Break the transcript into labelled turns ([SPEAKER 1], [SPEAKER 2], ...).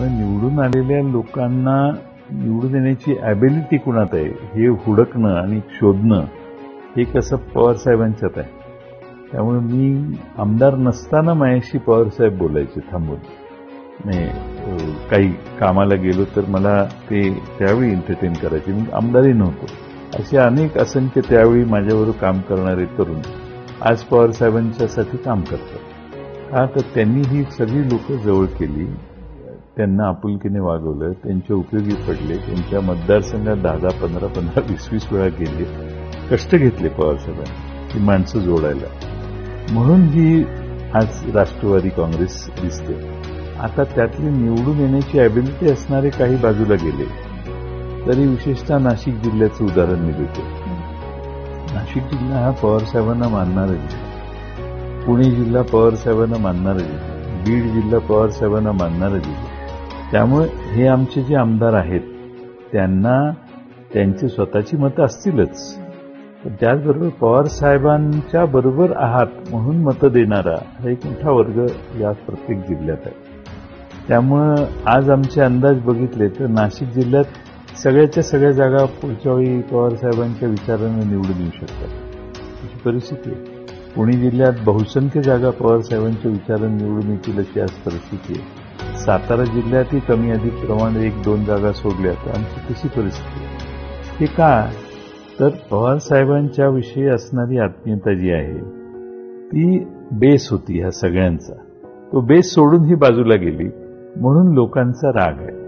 [SPEAKER 1] निवडून आलेल्या लोकांना निवडून येण्याची ॲबिलिटी कुणात आहे हे हुडकणं आणि शोधणं हे कसं पवारसाहेबांच्यात आहे. त्यामुळे मी आमदार नसताना माझ्याशी पवारसाहेब बोलायचे थांबून. नाही काही कामाला गेलो तर मला ते त्यावेळी एंटरटेन करायचे. मी आमदारही नव्हतो. असे अनेक असंख्य त्यावेळी माझ्याबरोबर काम करणारे तरुण आज पवारसाहेबांच्यासाठी काम करतात. का तर त्यांनी ही सगळी लोक जवळ केली, त्यांना आपुलकीने वागवलं, त्यांच्या उपयोगी पडले, त्यांच्या मतदारसंघात 10, 15, 20 वेळा गेले, कष्ट घेतले पवारसाहेबांनी ही माणसं जोडायला. म्हणून ही आज राष्ट्रवादी काँग्रेस दिसते. आता त्यातली निवडून येण्याची ॲबिलिटी असणारे काही बाजूला गेले तरी विशेषतः नाशिक जिल्ह्याचं उदाहरण मी देतो. नाशिक जिल्हा हा पवारसाहेबांना मानणारा जिल्हा, पुणे जिल्हा पवारसाहेबांना मानणारा जिल्हा, बीड जिल्हा पवारसाहेबांना मानणारा जिल्हा. त्यामुळे हे आमचे जे आमदार आहेत त्यांना त्यांची स्वतःची मतं असतीलच, पण त्याचबरोबर पवारसाहेबांच्या बरोबर आहात म्हणून मतं देणारा हा एक मोठा वर्ग या प्रत्येक जिल्ह्यात आहे. त्यामुळं आज आमचे अंदाज बघितले तर नाशिक जिल्ह्यात सगळ्याच्या सगळ्या जागा पुढच्या वेळी पवारसाहेबांच्या विचारानं निवडून येऊ शकतात अशी परिस्थिती आहे. पुणे जिल्ह्यात बहुसंख्य जागा पवारसाहेबांच्या विचारानं निवडून येतील अशी आज परिस्थिती आहे. सातारा जिल्ह्यातही कमी अधिक प्रमाणात 1-2 जागा सोडल्या तर आमची तशी परिस्थिती आहे. हे का तर पवारसाहेबांच्या विषयी असणारी आत्मीयता जी आहे ती बेस होती ह्या सगळ्यांचा. तो बेस सोडून ही बाजूला गेली म्हणून लोकांचा राग आहे.